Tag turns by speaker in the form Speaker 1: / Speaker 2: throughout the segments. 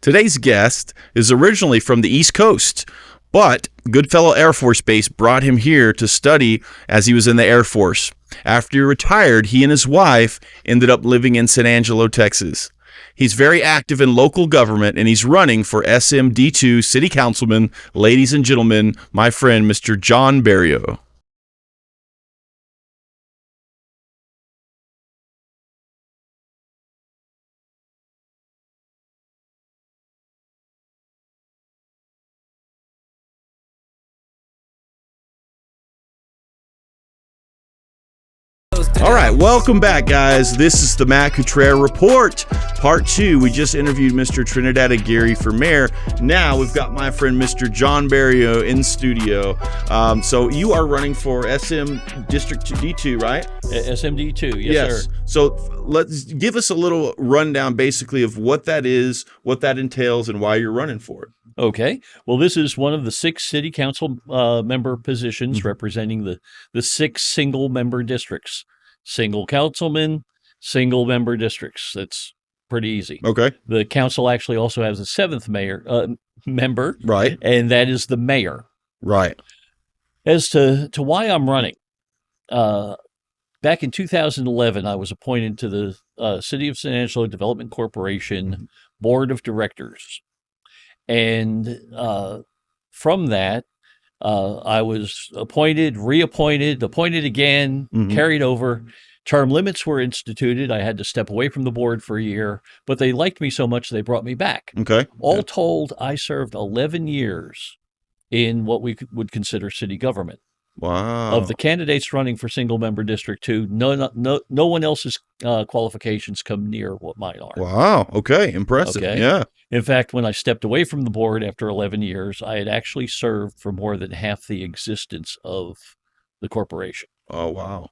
Speaker 1: Today's guest is originally from the East Coast, but Goodfellow Air Force Base brought him here to study as he was in the Air Force. After he retired, he and his wife ended up living in San Angelo, Texas. He's very active in local government, and he's running for SMD2 City Councilman. Ladies and gentlemen, my friend, Mr. John Bariou. All right, welcome back, guys. This is the Matt Cottrell Report, Part 2. We just interviewed Mr. Trinidad Aguirre for mayor. Now we've got my friend, Mr. John Bariou, in studio. So you are running for SM District D2, right?
Speaker 2: SMD2, yes, sir.
Speaker 1: So let's give us a little rundown, basically, of what that is, what that entails, and why you're running for it.
Speaker 2: Okay. Well, this is one of the 6 city council member positions representing the 6 single-member districts. Single councilman, single member districts. That's pretty easy.
Speaker 1: Okay.
Speaker 2: The council actually also has a 7th member.
Speaker 1: Right.
Speaker 2: And that is the mayor.
Speaker 1: Right.
Speaker 2: As to why I'm running, back in 2011, I was appointed to the City of San Angelo Development Corporation Board of Directors. And from that, I was appointed, reappointed, appointed again, carried over. Term limits were instituted. I had to step away from the board for a year, but they liked me so much they brought me back.
Speaker 1: Okay.
Speaker 2: All told, I served 11 years in what we would consider city government.
Speaker 1: Wow.
Speaker 2: Of the candidates running for single-member District 2, no one else's qualifications come near what mine are.
Speaker 1: Wow. Okay. Impressive.
Speaker 2: Okay.
Speaker 1: Yeah.
Speaker 2: In fact, when I stepped away from the board after 11 years, I had actually served for more than half the existence of the corporation.
Speaker 1: Oh, wow.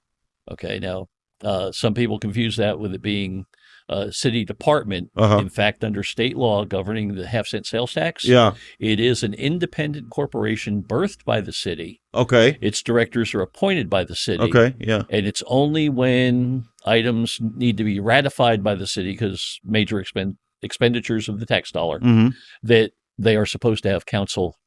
Speaker 2: Okay. Now, some people confuse that with it being a city department. In fact, under state law governing the half-cent sales tax, it is an independent corporation birthed by the city.
Speaker 1: Okay.
Speaker 2: Its directors are appointed by the city.
Speaker 1: Okay. Yeah.
Speaker 2: And it's only when items need to be ratified by the city because major expenditures of the tax dollar that they are supposed to have council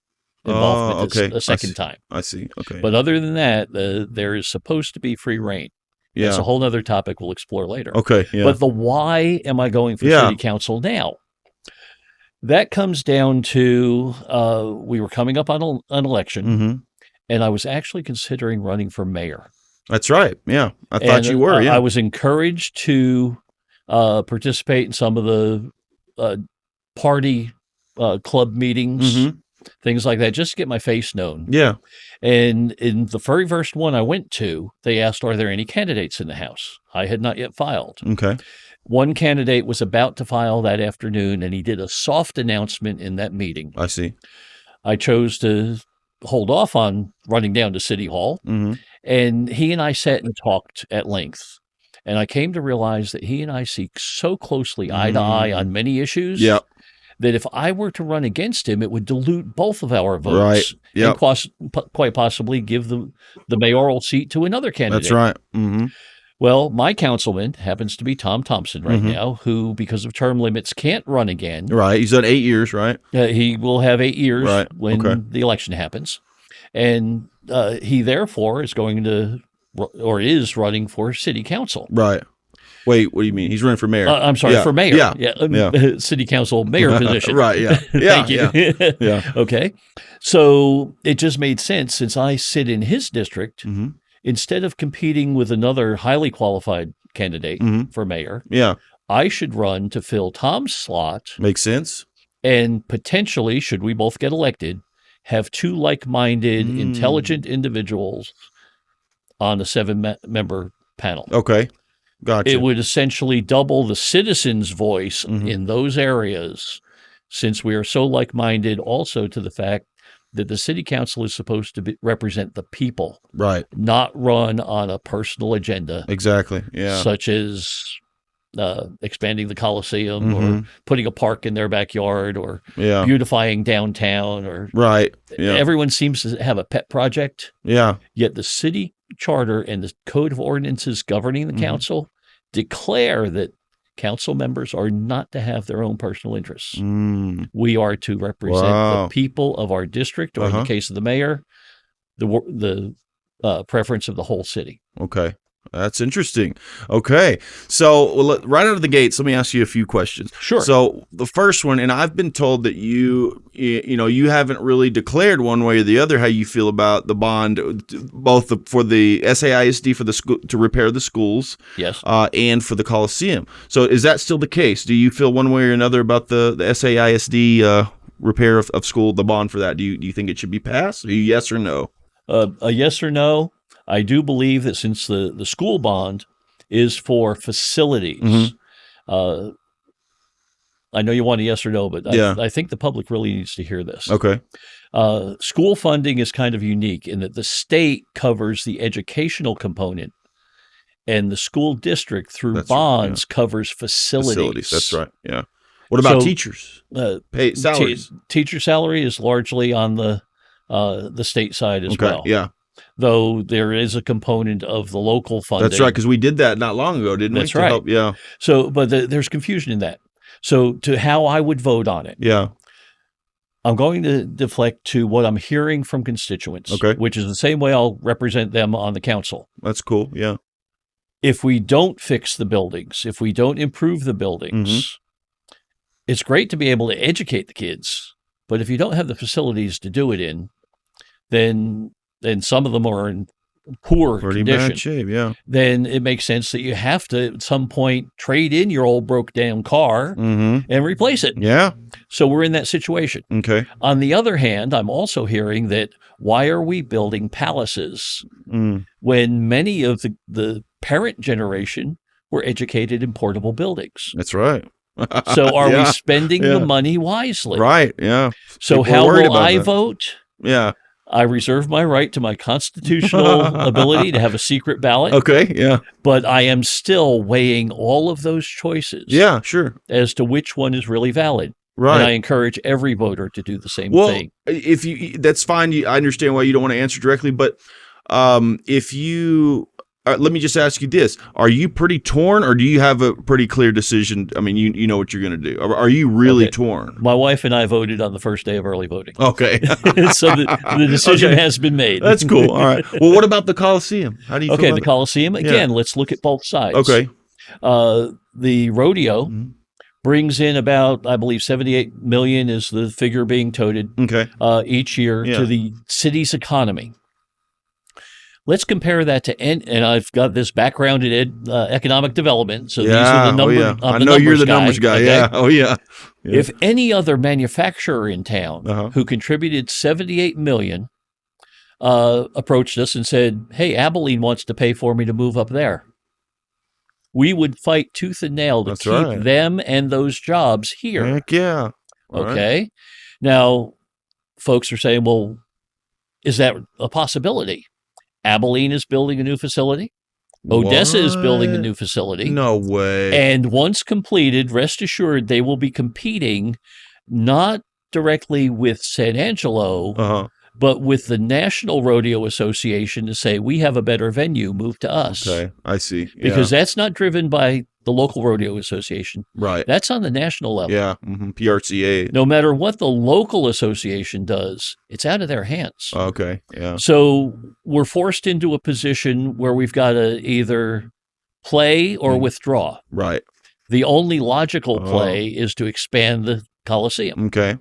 Speaker 2: involvement a second time.
Speaker 1: I see. Okay.
Speaker 2: But other than that, there is supposed to be free reign.
Speaker 1: Yeah.
Speaker 2: That's a whole other topic we'll explore later.
Speaker 1: Okay. Yeah.
Speaker 2: But the why am I going for city council now? That comes down to we were coming up on an election, and I was actually considering running for mayor.
Speaker 1: That's right. Yeah. I thought you were. Yeah.
Speaker 2: I was encouraged to participate in some of the party club meetings, things like that, just to get my face known.
Speaker 1: Yeah.
Speaker 2: And in the very first one I went to, they asked, are there any candidates in the House? I had not yet filed.
Speaker 1: Okay.
Speaker 2: One candidate was about to file that afternoon, and he did a soft announcement in that meeting.
Speaker 1: I see.
Speaker 2: I chose to hold off on running down to City Hall, and he and I sat and talked at length. And I came to realize that he and I see so closely eye to eye on many issues that if I were to run against him, it would dilute both of our votes and quite possibly give the mayoral seat to another candidate.
Speaker 1: That's right.
Speaker 2: Well, my councilman happens to be Tom Thompson right now, who, because of term limits, can't run again.
Speaker 1: Right. He's done 8 years, right?
Speaker 2: He will have 8 years when the election happens. And he, therefore, is going to, or is running for city council.
Speaker 1: Right. Wait, what do you mean? He's running for mayor.
Speaker 2: I'm sorry, for mayor. Yeah. City council mayor position.
Speaker 1: Right, yeah. Yeah.
Speaker 2: Thank you.
Speaker 1: Yeah.
Speaker 2: Okay. So it just made sense, since I sit in his district, instead of competing with another highly qualified candidate for mayor, I should run to fill Tom's slot.
Speaker 1: Makes sense.
Speaker 2: And potentially, should we both get elected, have 2 like-minded, intelligent individuals on a 7-member panel.
Speaker 1: Okay. Gotcha.
Speaker 2: It would essentially double the citizens' voice in those areas, since we are so like-minded also to the fact that the city council is supposed to represent the people.
Speaker 1: Right.
Speaker 2: Not run on a personal agenda.
Speaker 1: Exactly. Yeah.
Speaker 2: Such as expanding the Coliseum or putting a park in their backyard or beautifying downtown or everyone seems to have a pet project.
Speaker 1: Yeah.
Speaker 2: Yet the city charter and the code of ordinances governing the council declare that council members are not to have their own personal interests.
Speaker 1: Mm.
Speaker 2: We are to represent
Speaker 1: Wow.
Speaker 2: the people of our district, or in the case of the mayor, the preference of the whole city.
Speaker 1: Okay. That's interesting. Okay. So right out of the gates, let me ask you a few questions.
Speaker 2: Sure.
Speaker 1: So the first one, and I've been told that you haven't really declared one way or the other how you feel about the bond, both for the SAISD for the school to repair the schools,
Speaker 2: yes,
Speaker 1: and for the Coliseum. So is that still the case? Do you feel one way or another about the SAISD repair of school, the bond for that? Do you think it should be passed? Are you yes or no?
Speaker 2: A yes or no. I do believe that since the school bond is for facilities, I know you want a yes or no, but I think the public really needs to hear this.
Speaker 1: Okay.
Speaker 2: School funding is kind of unique in that the state covers the educational component, and the school district through bonds covers facilities.
Speaker 1: That's right. Yeah. What about teachers? Pay salaries.
Speaker 2: Teacher salary is largely on the state side as well.
Speaker 1: Yeah.
Speaker 2: Though there is a component of the local funding.
Speaker 1: That's right, because we did that not long ago, didn't we?
Speaker 2: That's right.
Speaker 1: Help, yeah.
Speaker 2: So, but there's confusion in that. So, to how I would vote on it.
Speaker 1: Yeah.
Speaker 2: I'm going to deflect to what I'm hearing from constituents, which is the same way I'll represent them on the council.
Speaker 1: That's cool. Yeah.
Speaker 2: If we don't fix the buildings, if we don't improve the buildings, it's great to be able to educate the kids, but if you don't have the facilities to do it in, then some of them are in poor condition.
Speaker 1: Bad shape, yeah.
Speaker 2: Then it makes sense that you have to, at some point, trade in your old broke down car and replace it.
Speaker 1: Yeah.
Speaker 2: So we're in that situation.
Speaker 1: Okay.
Speaker 2: On the other hand, I'm also hearing that why are we building palaces when many of the parent generation were educated in portable buildings?
Speaker 1: That's right.
Speaker 2: So are we spending the money wisely?
Speaker 1: Right, yeah.
Speaker 2: So how will I vote?
Speaker 1: Yeah.
Speaker 2: I reserve my right to my constitutional ability to have a secret ballot.
Speaker 1: Okay, yeah.
Speaker 2: But I am still weighing all of those choices.
Speaker 1: Yeah, sure.
Speaker 2: As to which one is really valid.
Speaker 1: Right.
Speaker 2: And I encourage every voter to do the same thing.
Speaker 1: If you, that's fine. I understand why you don't want to answer directly, but if you, let me just ask you this: are you pretty torn, or do you have a pretty clear decision? I mean, you know what you're going to do. Are you really torn?
Speaker 2: My wife and I voted on the first day of early voting.
Speaker 1: Okay,
Speaker 2: so the decision has been made.
Speaker 1: That's cool. All right. Well, what about the Coliseum? How do you?
Speaker 2: Okay, the Coliseum again. Let's look at both sides.
Speaker 1: Okay.
Speaker 2: The rodeo brings in about, I believe, 78 million is the figure being toted.
Speaker 1: Okay.
Speaker 2: Each year to the city's economy. Let's compare that to, and I've got this background in economic development, so these are the numbers.
Speaker 1: I know you're the numbers guy. Okay? Yeah. Oh, yeah.
Speaker 2: If any other manufacturer in town who contributed 78 million approached us and said, "Hey, Abilene wants to pay for me to move up there," we would fight tooth and nail to keep them and those jobs here.
Speaker 1: Heck yeah.
Speaker 2: Okay. Right. Now, folks are saying, "Well, is that a possibility?" Abilene is building a new facility. Odessa is building a new facility.
Speaker 1: No way.
Speaker 2: And once completed, rest assured, they will be competing not directly with San Angelo, but with the National Rodeo Association to say, we have a better venue, move to us.
Speaker 1: Okay, I see. Yeah.
Speaker 2: Because that's not driven by the local rodeo association.
Speaker 1: Right.
Speaker 2: That's on the national level.
Speaker 1: Yeah, PRCA.
Speaker 2: No matter what the local association does, it's out of their hands.
Speaker 1: Okay, yeah.
Speaker 2: So we're forced into a position where we've got to either play or withdraw.
Speaker 1: Right.
Speaker 2: The only logical play is to expand the Coliseum.
Speaker 1: Okay.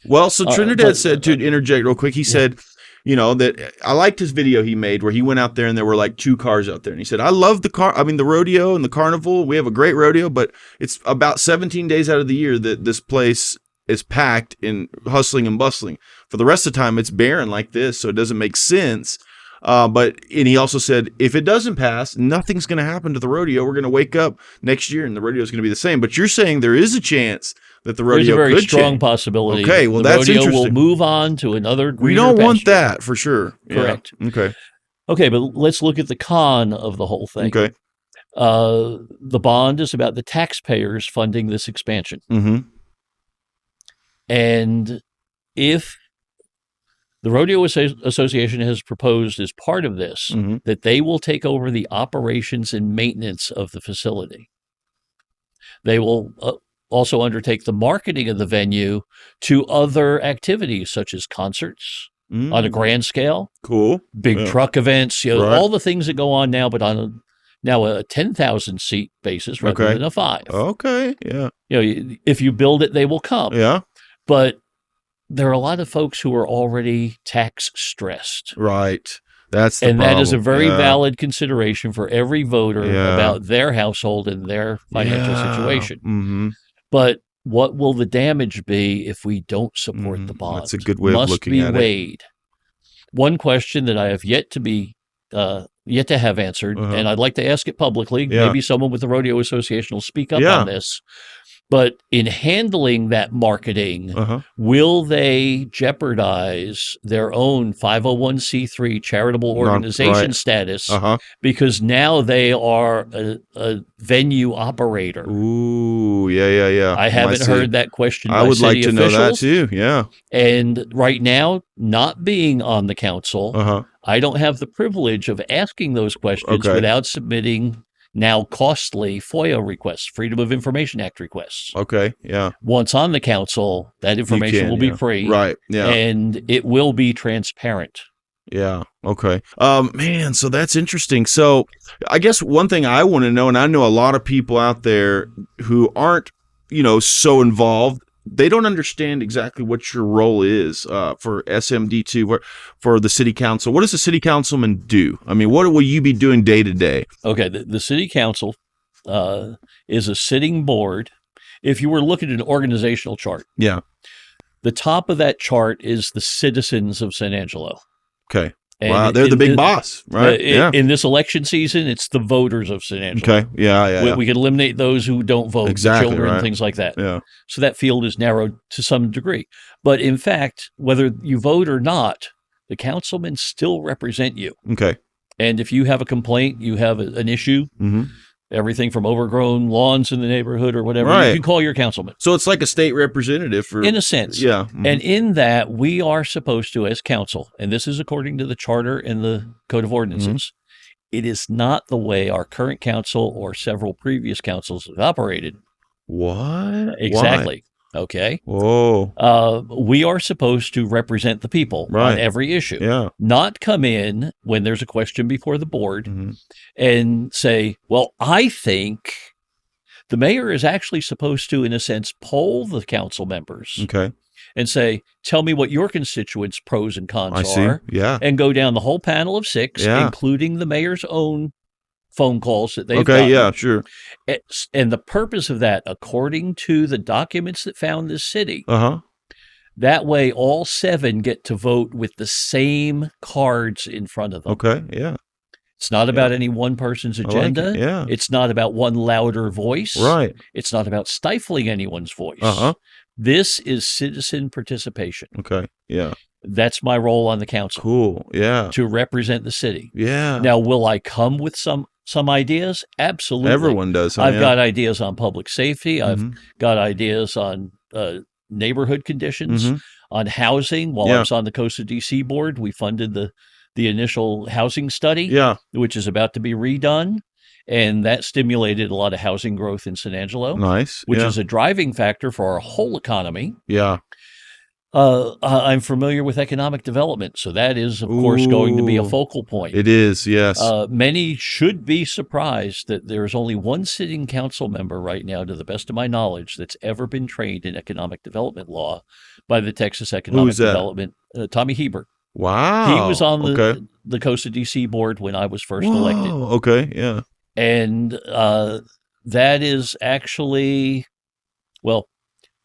Speaker 1: Well, so Trinidad said, to interject real quick, he said, you know, that I liked his video he made where he went out there and there were like 2 cars out there. And he said, I love the rodeo and the carnival. We have a great rodeo, but it's about 17 days out of the year that this place is packed and hustling and bustling. For the rest of the time, it's barren like this, so it doesn't make sense. And he also said, if it doesn't pass, nothing's going to happen to the rodeo. We're going to wake up next year and the rodeo is going to be the same. But you're saying there is a chance that the rodeo
Speaker 2: There's a very strong
Speaker 1: change.
Speaker 2: Possibility.
Speaker 1: Okay, well,
Speaker 2: the
Speaker 1: that's
Speaker 2: rodeo
Speaker 1: interesting.
Speaker 2: will move on to another greener
Speaker 1: We don't want
Speaker 2: pasture.
Speaker 1: that for sure.
Speaker 2: Correct.
Speaker 1: Yeah. Okay.
Speaker 2: Okay, but let's look at the con of the whole thing.
Speaker 1: Okay.
Speaker 2: The bond is about the taxpayers funding this expansion.
Speaker 1: Mm-hmm.
Speaker 2: And if the Rodeo Association has proposed as part of this that they will take over the operations and maintenance of the facility. They will also undertake the marketing of the venue to other activities such as concerts on a grand scale,
Speaker 1: Cool.
Speaker 2: big
Speaker 1: Yeah.
Speaker 2: truck events,
Speaker 1: Right.
Speaker 2: all the things that go on now, but on a 10,000 seat basis rather
Speaker 1: Okay.
Speaker 2: than a 5.
Speaker 1: Okay. Yeah.
Speaker 2: If you build it, they will come.
Speaker 1: Yeah.
Speaker 2: But there are a lot of folks who are already tax stressed.
Speaker 1: Right. That's the
Speaker 2: And
Speaker 1: problem.
Speaker 2: that is a very
Speaker 1: Yeah.
Speaker 2: valid consideration for every voter
Speaker 1: Yeah.
Speaker 2: about their household and their financial situation.
Speaker 1: Mm-hmm.
Speaker 2: But what will the damage be if we don't support the bond?
Speaker 1: That's a good way of
Speaker 2: Must
Speaker 1: looking
Speaker 2: be
Speaker 1: at it.
Speaker 2: weighed. One question that I have yet to have answered, and I'd like to ask it publicly.
Speaker 1: Yeah.
Speaker 2: Maybe someone with the Rodeo Association will speak up
Speaker 1: Yeah.
Speaker 2: on this. But in handling that marketing,
Speaker 1: Uh-huh.
Speaker 2: will they jeopardize their own 501c3 charitable organization
Speaker 1: Right.
Speaker 2: status
Speaker 1: Uh-huh.
Speaker 2: because now they are a venue operator?
Speaker 1: Ooh, yeah.
Speaker 2: I haven't heard that question
Speaker 1: I
Speaker 2: by
Speaker 1: would like
Speaker 2: city
Speaker 1: to know that
Speaker 2: officials.
Speaker 1: too. Yeah.
Speaker 2: And right now, not being on the council,
Speaker 1: Uh-huh.
Speaker 2: I don't have the privilege of asking those questions
Speaker 1: Okay.
Speaker 2: without submitting now costly FOIA requests, Freedom of Information Act requests.
Speaker 1: Okay. Yeah.
Speaker 2: Once on the council, that information will be free.
Speaker 1: Right. Yeah.
Speaker 2: And it will be transparent.
Speaker 1: Yeah. Okay. Man, so that's interesting. So I guess one thing I want to know, and I know a lot of people out there who aren't, so involved, they don't understand exactly what your role is for SMD2, for the city council. What does the city councilman do? I mean, what will you be doing day to day?
Speaker 2: Okay. The city council is a sitting board. If you were looking at an organizational chart,
Speaker 1: Yeah.
Speaker 2: the top of that chart is the citizens of San Angelo.
Speaker 1: Okay.
Speaker 2: And
Speaker 1: wow, they're the big boss, right?
Speaker 2: In this election season, it's the voters of San Angelo.
Speaker 1: Okay. Yeah.
Speaker 2: We could eliminate those who don't vote,
Speaker 1: Exactly,
Speaker 2: children,
Speaker 1: right.
Speaker 2: things like that.
Speaker 1: Yeah.
Speaker 2: So that field is narrowed to some degree. But in fact, whether you vote or not, the councilmen still represent you.
Speaker 1: Okay.
Speaker 2: And if you have a complaint, you have an issue,
Speaker 1: Mm-hmm.
Speaker 2: everything from overgrown lawns in the neighborhood or whatever,
Speaker 1: Right.
Speaker 2: you can call your councilman.
Speaker 1: So it's like a state representative for,
Speaker 2: In a sense.
Speaker 1: yeah. Mhm.
Speaker 2: And in that, we are supposed to, as council, and this is according to the charter and the code of ordinances, it is not the way our current council or several previous councils have operated.
Speaker 1: What?
Speaker 2: Exactly. Okay.
Speaker 1: Whoa.
Speaker 2: We are supposed to represent the people
Speaker 1: Right.
Speaker 2: on every issue,
Speaker 1: Yeah.
Speaker 2: not come in when there's a question before the board
Speaker 1: Mhm.
Speaker 2: and say, well, I think the mayor is actually supposed to, in a sense, poll the council members
Speaker 1: Okay.
Speaker 2: and say, tell me what your constituents' pros and cons
Speaker 1: I see.
Speaker 2: are,
Speaker 1: Yeah.
Speaker 2: and go down the whole panel of 6,
Speaker 1: Yeah.
Speaker 2: including the mayor's own phone calls that they've
Speaker 1: Okay.
Speaker 2: gotten.
Speaker 1: Yeah. Sure.
Speaker 2: And the purpose of that, according to the documents that found this city,
Speaker 1: Uh-huh.
Speaker 2: that way all 7 get to vote with the same cards in front of them.
Speaker 1: Okay. Yeah.
Speaker 2: It's not about any one person's
Speaker 1: like it.
Speaker 2: agenda.
Speaker 1: Yeah.
Speaker 2: It's not about one louder voice.
Speaker 1: Right.
Speaker 2: It's not about stifling anyone's voice.
Speaker 1: Uh-huh.
Speaker 2: This is citizen participation.
Speaker 1: Okay. Yeah.
Speaker 2: That's my role on the council,
Speaker 1: Cool. Yeah.
Speaker 2: to represent the city.
Speaker 1: Yeah.
Speaker 2: Now, will I come with some ideas? Absolutely.
Speaker 1: Everyone does. Huh?
Speaker 2: I've
Speaker 1: Yeah.
Speaker 2: got ideas on public safety. I've
Speaker 1: Mhm.
Speaker 2: got ideas on neighborhood conditions,
Speaker 1: Mhm.
Speaker 2: on housing. While
Speaker 1: Yeah.
Speaker 2: I was on the Coast of DC board, we funded the initial housing study,
Speaker 1: Yeah.
Speaker 2: which is about to be redone. And that stimulated a lot of housing growth in San Angelo,
Speaker 1: Nice.
Speaker 2: which
Speaker 1: yeah.
Speaker 2: is a driving factor for our whole economy.
Speaker 1: Yeah.
Speaker 2: I'm familiar with economic development, so that is, of course, going to be a
Speaker 1: Ooh.
Speaker 2: focal point.
Speaker 1: It is. Yes.
Speaker 2: Many should be surprised that there's only one sitting council member right now, to the best of my knowledge, that's ever been trained in economic development law by the Texas Economic
Speaker 1: Who's that?
Speaker 2: Development, Tommy Hebert.
Speaker 1: wow.
Speaker 2: He was on
Speaker 1: Okay.
Speaker 2: the Coast of DC board when I was first
Speaker 1: Whoa.
Speaker 2: elected.
Speaker 1: Okay. Yeah.
Speaker 2: And that is actually, well,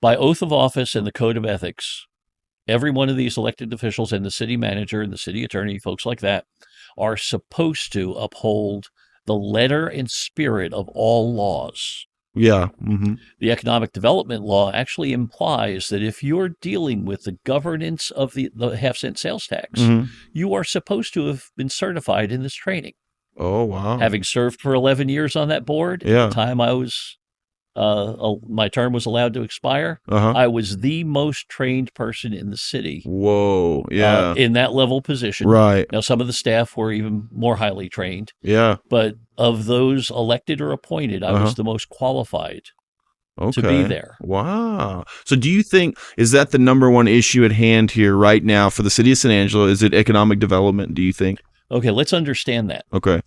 Speaker 2: by oath of office and the code of ethics, every one of these elected officials and the city manager and the city attorney, folks like that, are supposed to uphold the letter and spirit of all laws.
Speaker 1: Yeah. Mm-hmm.
Speaker 2: The economic development law actually implies that if you're dealing with the governance of the half-cent sales tax,
Speaker 1: Mm-hmm.
Speaker 2: you are supposed to have been certified in this training.
Speaker 1: Oh wow.
Speaker 2: Having served for 11 years on that board,
Speaker 1: Yeah.
Speaker 2: at the time I was, my term was allowed to expire,
Speaker 1: Uh-huh.
Speaker 2: I was the most trained person in the city
Speaker 1: Whoa. Yeah.
Speaker 2: in that level position.
Speaker 1: right.
Speaker 2: Now, some of the staff were even more highly trained,
Speaker 1: Yeah.
Speaker 2: but of those elected or appointed, I
Speaker 1: Uh-huh.
Speaker 2: was the most qualified to be there.
Speaker 1: Wow. So do you think, is that the number one issue at hand here right now for the city of San Angelo? Is it economic development, do you think?
Speaker 2: Okay, let's understand that.
Speaker 1: Okay.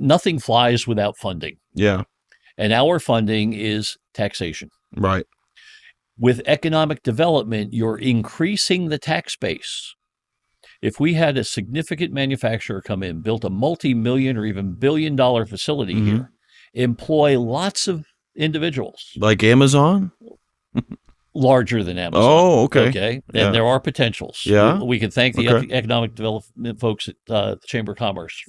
Speaker 2: Nothing flies without funding.
Speaker 1: Yeah.
Speaker 2: And our funding is taxation.
Speaker 1: Right.
Speaker 2: With economic development, you're increasing the tax base. If we had a significant manufacturer come in, built a multi-million or even billion-dollar facility here, employ lots of individuals.
Speaker 1: Like Amazon?
Speaker 2: Larger than Amazon.
Speaker 1: Oh, okay.
Speaker 2: Okay.
Speaker 1: Yeah.
Speaker 2: And there are potentials.
Speaker 1: Yeah.
Speaker 2: We can thank the economic development folks at the Chamber of Commerce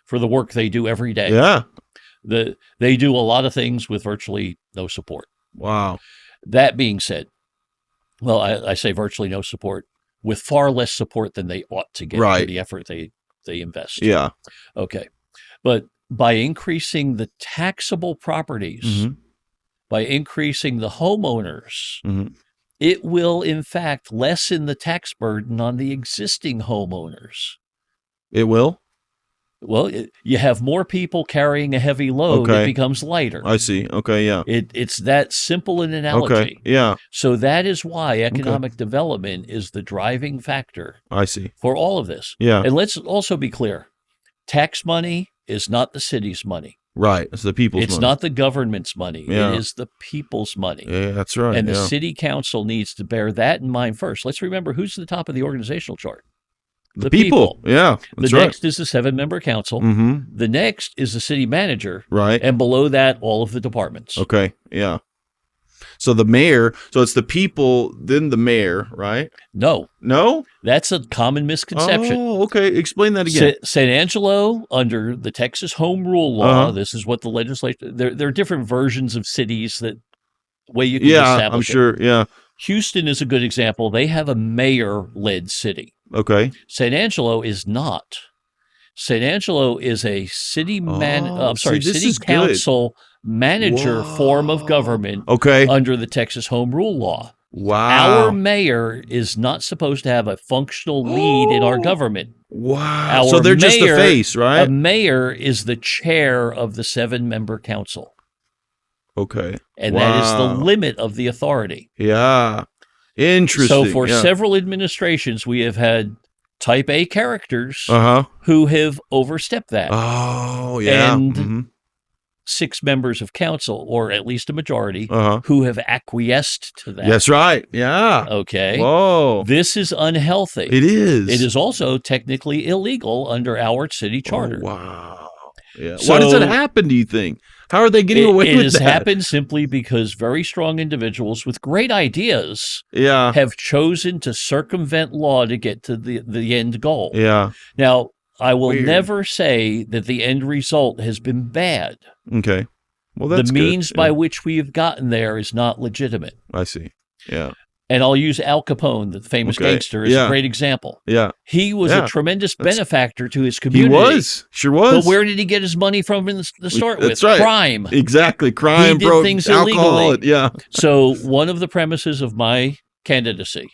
Speaker 2: for the work they do every day.
Speaker 1: Yeah.
Speaker 2: They do a lot of things with virtually no support.
Speaker 1: Wow.
Speaker 2: That being said, well, I say virtually no support, with far less support than they ought to get for the effort they invest.
Speaker 1: Yeah.
Speaker 2: Okay. But by increasing the taxable properties, by increasing the homeowners, it will, in fact, lessen the tax burden on the existing homeowners.
Speaker 1: It will?
Speaker 2: Well, you have more people carrying a heavy load, it becomes lighter.
Speaker 1: I see. Okay, yeah.
Speaker 2: It's that simple an analogy.
Speaker 1: Okay, yeah.
Speaker 2: So that is why economic development is the driving factor.
Speaker 1: I see.
Speaker 2: For all of this.
Speaker 1: Yeah.
Speaker 2: And let's also be clear. Tax money is not the city's money.
Speaker 1: Right. It's the people's money.
Speaker 2: It's not the government's money.
Speaker 1: Yeah.
Speaker 2: It is the people's money.
Speaker 1: Yeah, that's right.
Speaker 2: And the city council needs to bear that in mind first. Let's remember who's at the top of the organizational chart.
Speaker 1: The people. Yeah.
Speaker 2: The next is the 7-member council. The next is the city manager.
Speaker 1: Right.
Speaker 2: And below that, all of the departments.
Speaker 1: Okay. Yeah. So the mayor, so it's the people, then the mayor, right?
Speaker 2: No.
Speaker 1: No?
Speaker 2: That's a common misconception.
Speaker 1: Oh, okay. Explain that again.
Speaker 2: San Angelo, under the Texas Home Rule Law, this is what the legislature, there are different versions of cities that way you can establish
Speaker 1: I'm sure. Yeah.
Speaker 2: Houston is a good example. They have a mayor-led city.
Speaker 1: Okay.
Speaker 2: San Angelo is not. San Angelo is a city city council manager form of government under the Texas Home Rule Law.
Speaker 1: Wow.
Speaker 2: Our mayor is not supposed to have a functional lead in our government.
Speaker 1: Wow. So they're just the face, right?
Speaker 2: A mayor is the chair of the 7-member council.
Speaker 1: Okay.
Speaker 2: And that is the limit of the authority.
Speaker 1: Yeah. Interesting.
Speaker 2: So for several administrations, we have had type A characters who have overstepped that.
Speaker 1: Oh, yeah.
Speaker 2: And 6 members of council, or at least a majority, who have acquiesced to that.
Speaker 1: That's right. Yeah.
Speaker 2: Okay.
Speaker 1: Whoa.
Speaker 2: This is unhealthy.
Speaker 1: It is.
Speaker 2: It is also technically illegal under our city charter.
Speaker 1: Oh, wow. Yeah. So, why does that happen, do you think? How are they getting away with that?
Speaker 2: It has happened simply because very strong individuals with great ideas have chosen to circumvent law to get to the end goal.
Speaker 1: Yeah.
Speaker 2: Now, I will never say that the end result has been bad.
Speaker 1: Okay. Well, that's
Speaker 2: the means by which we have gotten there is not legitimate.
Speaker 1: I see. Yeah.
Speaker 2: And I'll use Al Capone, the famous gangster, as a great example.
Speaker 1: Yeah.
Speaker 2: He was a tremendous benefactor to his community.
Speaker 1: He was. Sure was.
Speaker 2: But where did he get his money from to start with?
Speaker 1: That's right.
Speaker 2: Crime.
Speaker 1: Exactly. Crime,
Speaker 2: he did things illegally.
Speaker 1: Yeah.
Speaker 2: So one of the premises of my candidacy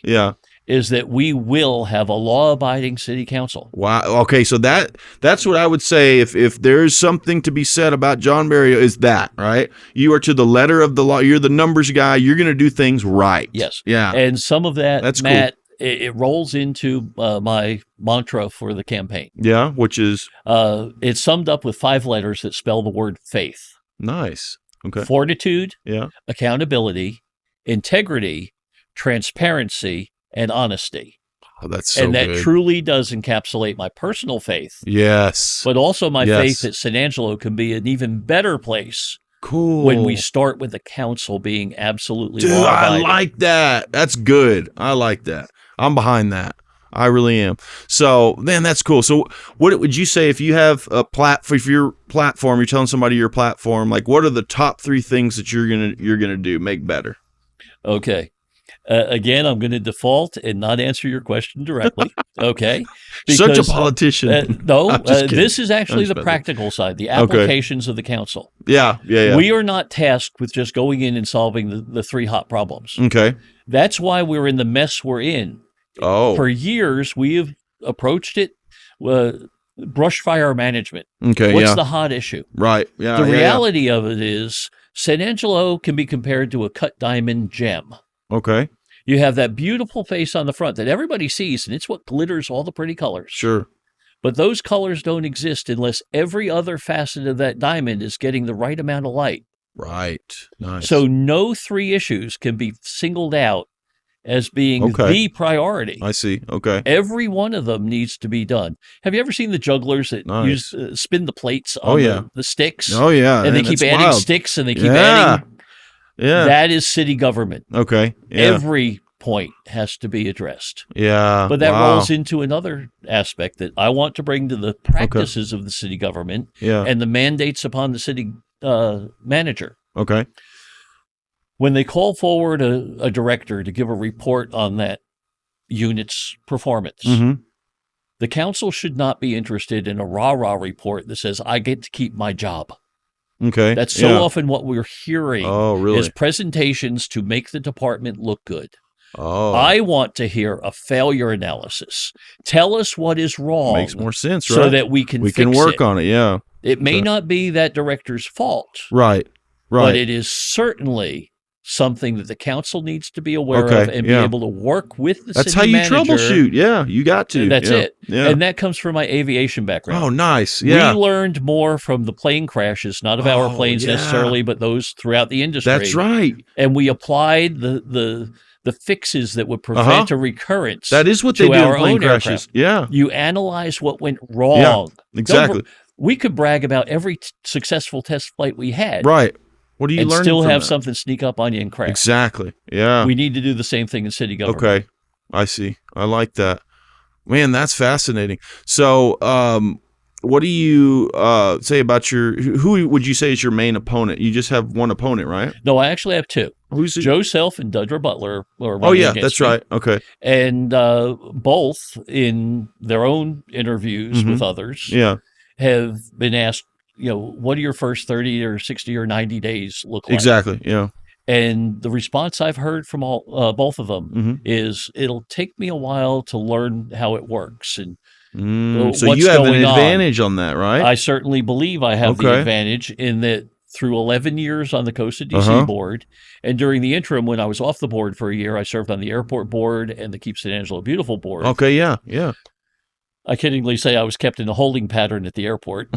Speaker 2: is that we will have a law-abiding city council.
Speaker 1: Wow. Okay, so that's what I would say if there's something to be said about John Bariou is that, right? You are to the letter of the law. You're the numbers guy. You're going to do things right.
Speaker 2: Yes.
Speaker 1: Yeah.
Speaker 2: And some of that,
Speaker 1: that's
Speaker 2: Matt,
Speaker 1: cool.
Speaker 2: It rolls into my mantra for the campaign.
Speaker 1: Yeah, which is?
Speaker 2: It's summed up with 5 letters that spell the word faith.
Speaker 1: Nice. Okay.
Speaker 2: Fortitude, accountability, integrity, transparency, and honesty.
Speaker 1: Oh, that's so
Speaker 2: and that
Speaker 1: good.
Speaker 2: truly does encapsulate my personal faith.
Speaker 1: Yes.
Speaker 2: But also my faith that San Angelo can be an even better place.
Speaker 1: Cool.
Speaker 2: When we start with the council being absolutely
Speaker 1: Dude,
Speaker 2: law-abiding.
Speaker 1: I like that. That's good. I like that. I'm behind that. I really am. So, man, that's cool. So, what would you say if you have if your platform, you're telling somebody your platform, like what are the top 3 things that you're gonna do, make better?
Speaker 2: Okay. Again, I'm going to default and not answer your question directly. Okay.
Speaker 1: Because, such a politician.
Speaker 2: This is actually the practical side, the applications of the council.
Speaker 1: Yeah.
Speaker 2: We are not tasked with just going in and solving the 3 hot problems.
Speaker 1: Okay.
Speaker 2: That's why we're in the mess we're in.
Speaker 1: Oh.
Speaker 2: For years, we have approached it brush fire management.
Speaker 1: Okay.
Speaker 2: What's the hot issue?
Speaker 1: Right. Yeah.
Speaker 2: The reality of it is San Angelo can be compared to a cut diamond gem.
Speaker 1: Okay.
Speaker 2: You have that beautiful face on the front that everybody sees, and it's what glitters all the pretty colors.
Speaker 1: Sure.
Speaker 2: But those colors don't exist unless every other facet of that diamond is getting the right amount of light.
Speaker 1: Right. Nice.
Speaker 2: So no three issues can be singled out as being the priority.
Speaker 1: I see. Okay.
Speaker 2: Every one of them needs to be done. Have you ever seen the jugglers that
Speaker 1: Nice.
Speaker 2: spin the plates on the sticks?
Speaker 1: Oh, yeah.
Speaker 2: And they keep adding sticks and they keep adding.
Speaker 1: Yeah.
Speaker 2: That is city government.
Speaker 1: Okay. Yeah.
Speaker 2: Every point has to be addressed.
Speaker 1: Yeah.
Speaker 2: But that rolls into another aspect that I want to bring to the practices of the city government and the mandates upon the city manager.
Speaker 1: Okay.
Speaker 2: When they call forward a director to give a report on that unit's performance, the council should not be interested in a rah-rah report that says, I get to keep my job.
Speaker 1: Okay.
Speaker 2: That's so often what we're hearing
Speaker 1: is
Speaker 2: presentations to make the department look good.
Speaker 1: Oh.
Speaker 2: I want to hear a failure analysis. Tell us what is wrong.
Speaker 1: Makes more sense, right?
Speaker 2: So that we can
Speaker 1: work on it, yeah.
Speaker 2: It may not be that director's fault.
Speaker 1: Right.
Speaker 2: But it is certainly something that the council needs to be aware of and be able to work with the city manager.
Speaker 1: That's how you troubleshoot. Yeah, you got to.
Speaker 2: That's it.
Speaker 1: Yeah.
Speaker 2: And that comes from my aviation background.
Speaker 1: Oh, nice. Yeah.
Speaker 2: We learned more from the plane crashes, not of our planes necessarily, but those throughout the industry.
Speaker 1: That's right.
Speaker 2: And we applied the fixes that would prevent a recurrence.
Speaker 1: That is what they do in plane crashes.
Speaker 2: Aircraft.
Speaker 1: Yeah.
Speaker 2: You analyze what went wrong.
Speaker 1: Yeah, exactly.
Speaker 2: We could brag about every successful test flight we had.
Speaker 1: Right. What do you learn? And
Speaker 2: still have something sneak up on you and crash.
Speaker 1: Exactly. Yeah.
Speaker 2: We need to do the same thing in city government.
Speaker 1: Okay. I see. I like that. Man, that's fascinating. So, what do you say about who would you say is your main opponent? You just have one opponent, right?
Speaker 2: No, I actually have two.
Speaker 1: Who's it?
Speaker 2: Joe Self and Dudra Butler.
Speaker 1: That's right. Okay.
Speaker 2: And both in their own interviews with others have been asked, what do your first 30 or 60 or 90 days look like?
Speaker 1: Exactly. Yeah.
Speaker 2: And the response I've heard from both of them is it'll take me a while to learn how it works. And
Speaker 1: so you have an advantage on that, right?
Speaker 2: I certainly believe I have the advantage in that through 11 years on the Costa DC board, and during the interim when I was off the board for a year, I served on the airport board and the Keep San Angelo Beautiful board.
Speaker 1: Okay, yeah, yeah.
Speaker 2: I kiddingly say I was kept in a holding pattern at the airport.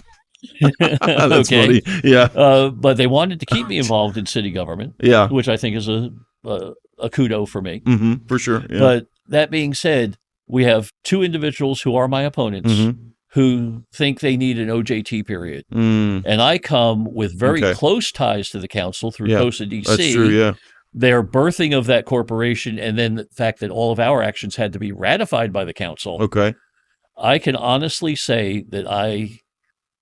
Speaker 1: That's funny. Yeah.
Speaker 2: But they wanted to keep me involved in city government, which I think is a kudo for me.
Speaker 1: For sure. Yeah.
Speaker 2: But that being said, we have two individuals who are my opponents who think they need an OJT period. And I come with very close ties to the council through Costa DC.
Speaker 1: That's true, yeah.
Speaker 2: Their birthing of that corporation and then the fact that all of our actions had to be ratified by the council.
Speaker 1: Okay.
Speaker 2: I can honestly say that I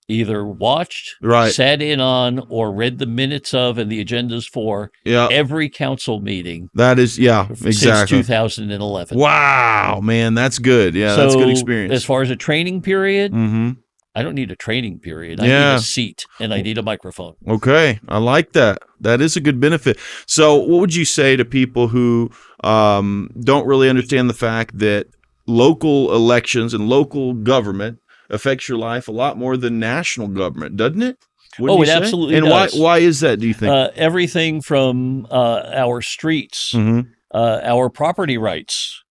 Speaker 2: either watched, sat in on, or read the minutes of and the agendas for every council meeting.
Speaker 1: That is, exactly.
Speaker 2: Since 2011.
Speaker 1: Wow, man, that's good. Yeah,
Speaker 2: so
Speaker 1: that's good experience.
Speaker 2: As far as a training period, I don't need a training period. I need a seat and I need a microphone.
Speaker 1: Okay, I like that. That is a good benefit. So what would you say to people who don't really understand the fact that local elections and local government affects your life a lot more than national government, doesn't it?
Speaker 2: It absolutely
Speaker 1: does. And why is that, do you think?
Speaker 2: Everything from our streets, our property rights,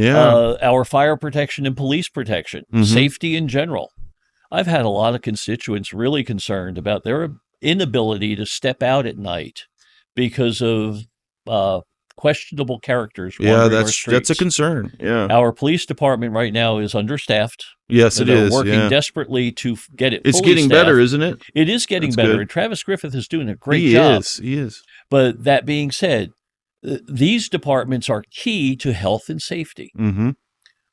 Speaker 2: our fire protection and police protection, safety in general. I've had a lot of constituents really concerned about their inability to step out at night because of questionable characters.
Speaker 1: That's a concern. Yeah,
Speaker 2: our police department right now is understaffed.
Speaker 1: Yes, it is.
Speaker 2: They're working desperately to get it.
Speaker 1: It's getting better, isn't it?
Speaker 2: It is getting better. Good. And Travis Griffith is doing a great job.
Speaker 1: He is.
Speaker 2: But that being said, these departments are key to health and safety.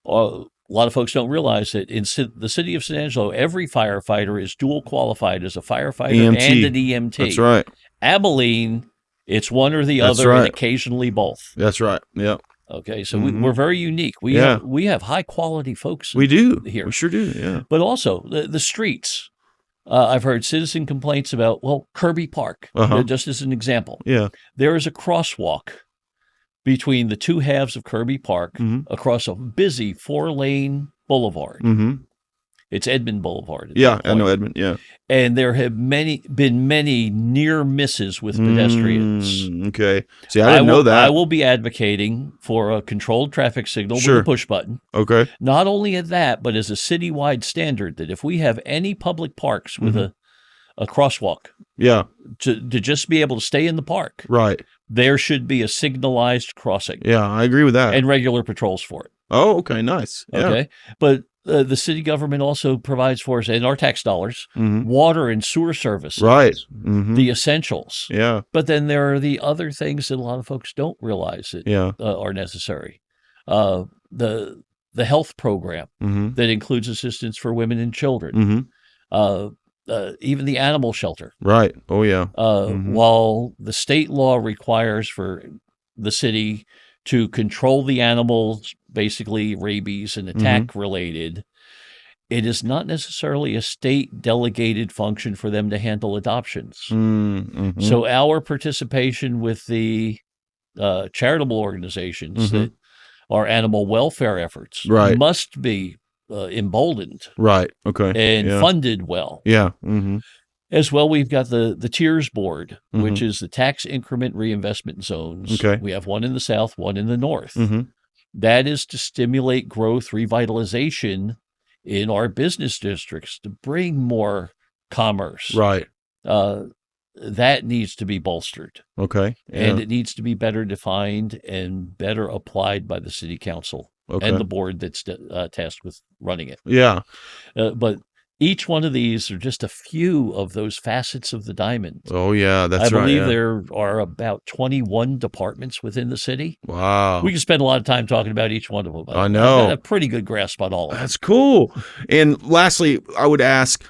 Speaker 2: A lot of folks don't realize that in the city of San Angelo, every firefighter is dual qualified as a firefighter and an EMT.
Speaker 1: That's right.
Speaker 2: Abilene, it's one or the other, and occasionally both.
Speaker 1: That's right. Yeah.
Speaker 2: Okay, so we're very unique. We have high quality folks.
Speaker 1: We do
Speaker 2: here.
Speaker 1: We sure do. Yeah.
Speaker 2: But also the streets. I've heard citizen complaints about Kirby Park, just as an example.
Speaker 1: Yeah.
Speaker 2: There is a crosswalk between the two halves of Kirby Park across a busy 4-lane boulevard. It's Edmond Boulevard. at
Speaker 1: Yeah,
Speaker 2: that
Speaker 1: I know
Speaker 2: point.
Speaker 1: Edmund. Yeah.
Speaker 2: And there have been many near misses with pedestrians.
Speaker 1: Okay. See, I didn't know that.
Speaker 2: I will be advocating for a controlled traffic signal
Speaker 1: Sure.
Speaker 2: with a push button.
Speaker 1: Okay.
Speaker 2: Not only at that, but as a citywide standard that if we have any public parks with a crosswalk
Speaker 1: Yeah.
Speaker 2: to just be able to stay in the park,
Speaker 1: Right.
Speaker 2: there should be a signalized crossing
Speaker 1: Yeah, I agree with that.
Speaker 2: and regular patrols for it.
Speaker 1: Oh, okay. Nice. Yeah.
Speaker 2: Okay. But the city government also provides for us, in our tax dollars,
Speaker 1: Mhm.
Speaker 2: water and sewer services,
Speaker 1: Right. Mm-hmm.
Speaker 2: the essentials.
Speaker 1: Yeah.
Speaker 2: But then there are the other things that a lot of folks don't realize that
Speaker 1: Yeah.
Speaker 2: are necessary. The health program
Speaker 1: Mm-hmm.
Speaker 2: that includes assistance for women and children.
Speaker 1: Mm-hmm.
Speaker 2: Even the animal shelter.
Speaker 1: Right. Oh, yeah.
Speaker 2: While the state law requires for the city to control the animals, basically rabies and attack related, it is not necessarily a state delegated function for them to handle adoptions.
Speaker 1: Mm-hmm.
Speaker 2: So our participation with the charitable organizations that are animal welfare efforts
Speaker 1: Right.
Speaker 2: must be emboldened
Speaker 1: Right. Okay.
Speaker 2: and
Speaker 1: yeah.
Speaker 2: funded well.
Speaker 1: Yeah. Mm-hmm.
Speaker 2: As well, we've got the Tiers Board, which is the tax increment reinvestment zones.
Speaker 1: Okay.
Speaker 2: We have one in the south, one in the north.
Speaker 1: Mm-hmm.
Speaker 2: That is to stimulate growth, revitalization in our business districts to bring more commerce.
Speaker 1: Right.
Speaker 2: That needs to be bolstered,
Speaker 1: Okay. Yeah.
Speaker 2: and it needs to be better defined and better applied by the city council
Speaker 1: Okay.
Speaker 2: and the board that's tasked with running it.
Speaker 1: Yeah.
Speaker 2: But each one of these are just a few of those facets of the diamond.
Speaker 1: Oh, yeah. That's
Speaker 2: I
Speaker 1: right.
Speaker 2: believe
Speaker 1: yeah.
Speaker 2: there are about 21 departments within the city.
Speaker 1: Wow.
Speaker 2: We can spend a lot of time talking about each one of them.
Speaker 1: I know.
Speaker 2: I've got a pretty good grasp on all of them.
Speaker 1: That's cool. And lastly, I would ask,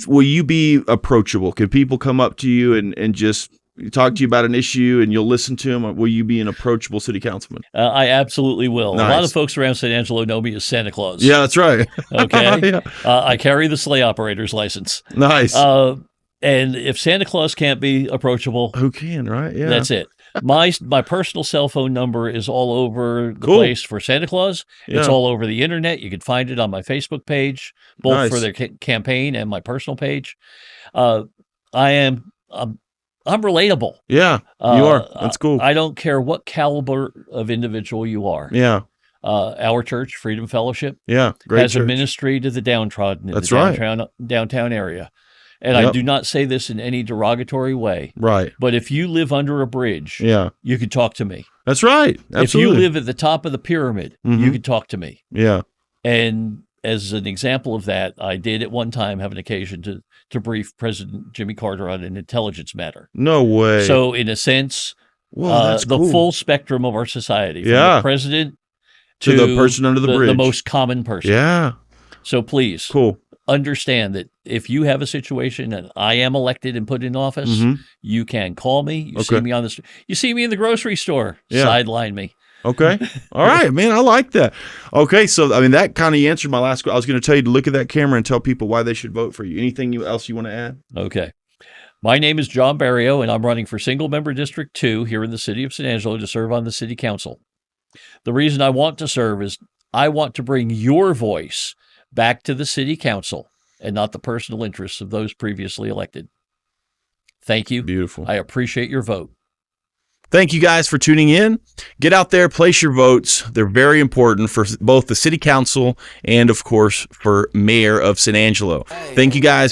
Speaker 1: will you be approachable? Can people come up to you and just talk to you about an issue and you'll listen to them? Or will you be an approachable city councilman?
Speaker 2: I absolutely will.
Speaker 1: Nice.
Speaker 2: A lot of folks around San Angelo know me as Santa Claus.
Speaker 1: Yeah, that's right.
Speaker 2: Okay.
Speaker 1: Yeah.
Speaker 2: I carry the sleigh operator's license.
Speaker 1: Nice.
Speaker 2: And if Santa Claus can't be approachable,
Speaker 1: Who can, right? Yeah.
Speaker 2: that's it. My personal cell phone number is all over the
Speaker 1: Cool.
Speaker 2: place for Santa Claus. It's
Speaker 1: Yeah.
Speaker 2: all over the internet. You can find it on my Facebook page, both
Speaker 1: Nice.
Speaker 2: for their campaign and my personal page. I'm relatable.
Speaker 1: Yeah, you are. That's cool.
Speaker 2: I don't care what caliber of individual you are.
Speaker 1: Yeah.
Speaker 2: Our church, Freedom Fellowship,
Speaker 1: Yeah. Great
Speaker 2: has a
Speaker 1: church.
Speaker 2: ministry to the downtrodden in
Speaker 1: That's
Speaker 2: the
Speaker 1: right.
Speaker 2: downtown area. And I
Speaker 1: Yep.
Speaker 2: do not say this in any derogatory way,
Speaker 1: Right.
Speaker 2: but if you live under a bridge,
Speaker 1: Yeah.
Speaker 2: you can talk to me.
Speaker 1: That's right. Absolutely.
Speaker 2: If you live at the top of the pyramid, you can talk to me.
Speaker 1: Yeah.
Speaker 2: And as an example of that, I did at one time have an occasion to brief President Jimmy Carter on an intelligence matter.
Speaker 1: No way.
Speaker 2: So in a sense,
Speaker 1: Whoa, that's
Speaker 2: the
Speaker 1: cool.
Speaker 2: full spectrum of our society, from
Speaker 1: Yeah.
Speaker 2: the president
Speaker 1: To the person under the
Speaker 2: the
Speaker 1: bridge.
Speaker 2: most common person.
Speaker 1: Yeah.
Speaker 2: So please
Speaker 1: Cool.
Speaker 2: understand that if you have a situation and I am elected and put in office,
Speaker 1: Mhm.
Speaker 2: you can call me. You see
Speaker 1: Okay.
Speaker 2: me on the street. You see me in the grocery store.
Speaker 1: Yeah.
Speaker 2: Sideline me.
Speaker 1: Okay. All right, man. I like that. Okay. So, I mean, that kind of answered my last question. I was going to tell you to look at that camera and tell people why they should vote for you. Anything else you want to add?
Speaker 2: Okay. My name is John Bariou, and I'm running for Single Member District 2 here in the city of San Angelo to serve on the city council. The reason I want to serve is I want to bring your voice back to the city council and not the personal interests of those previously elected. Thank you.
Speaker 1: Beautiful.
Speaker 2: I appreciate your vote.
Speaker 1: Thank you guys for tuning in. Get out there, place your votes. They're very important for both the city council and, of course, for mayor of San Angelo. Thank you guys.